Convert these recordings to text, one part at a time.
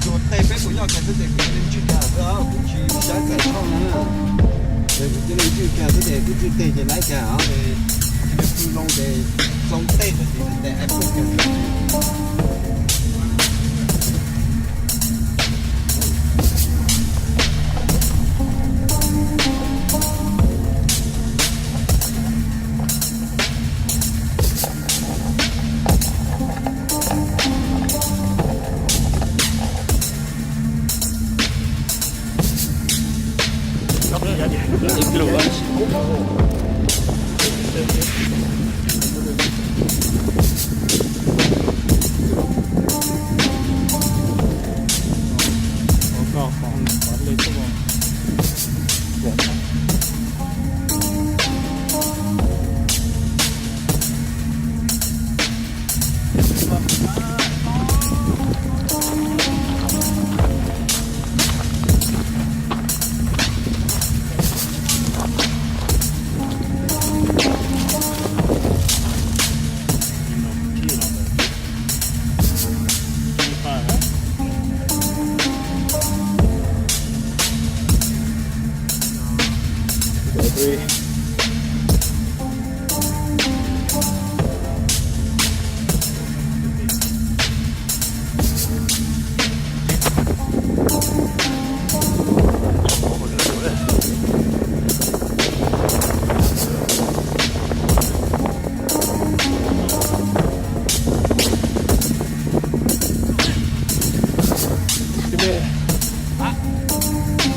Rồi tay phép của nhau cái để cái lên chuyên nhà đó cũng chỉ giá cả không nữa. Để cái lên chuyên nhà cái để cái chuyên tiền thì lái cả để cái long để xong tay để ép không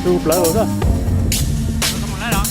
Chụp lại rồi đó. Không còn lấy đó.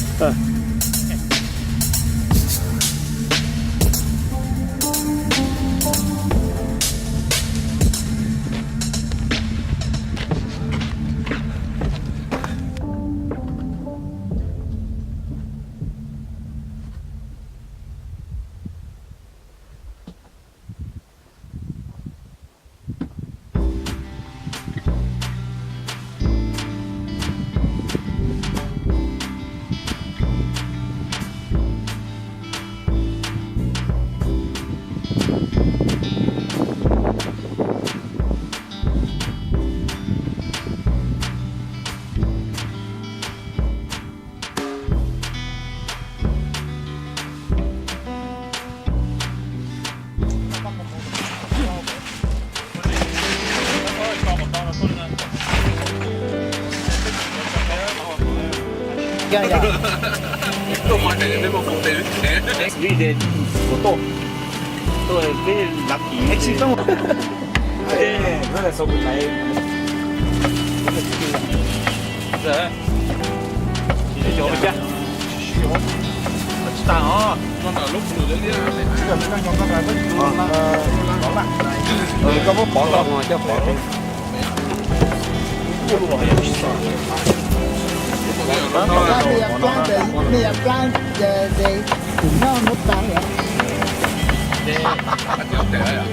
Tôi hỏi này để một phụ nữ thế. Vì để của tôi cái lập gì hết sức không? Rất là sâu cái này. Rồi. Chỉ để cho chứ. Ta hả? Con ở lúc nửa đến đi. Giờ mình đang nhón cái này với bỏ lại. Có bỏ lon ngoài cho bỏ. Mira plan de no está ya. Aquí te vaya.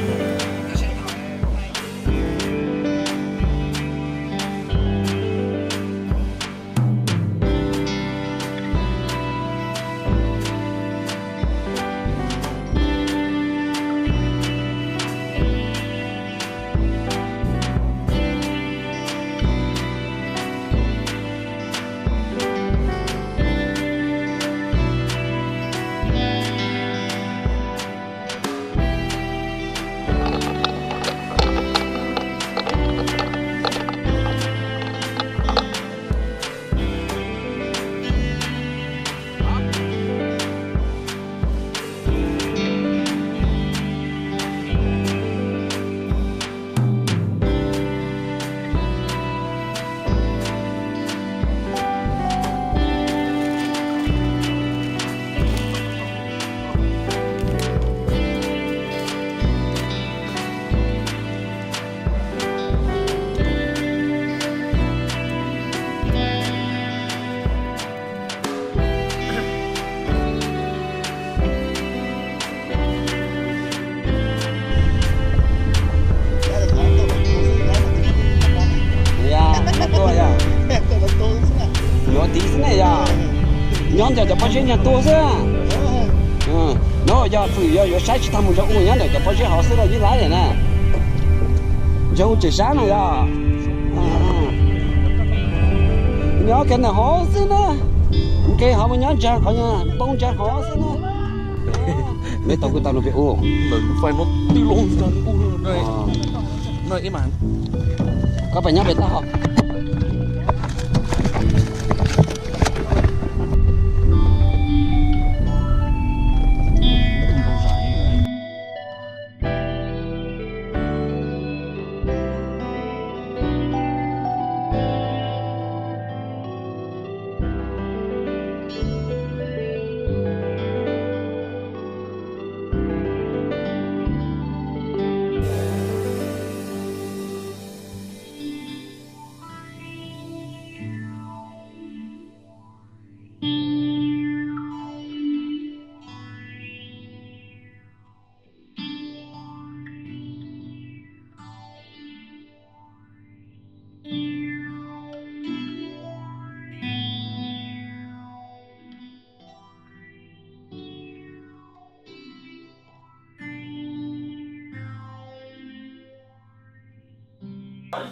bao nhiêu nhà tua chứ nó giờ thử giờ sai chỉ thằng một chỗ uống nhá để cho bao nhiêu họ sẽ là như lái này nè dâu chỉ sáng này à nhớ cái này họ xí nữa cái họ mới nhớ cha họ nhá bông cha họ xí nữa mấy tàu cái tàu nó bị uống lần phải nó tiêu luôn cho đây nơi cái màn có phải nhớ về tao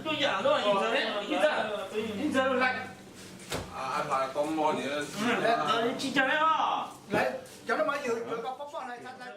tôi giảng thôi nhìn giờ đấy nhìn giờ lạnh anh phải có món gì chị chào em ạ Lấy, cho nó mới vừa có này, sạch lại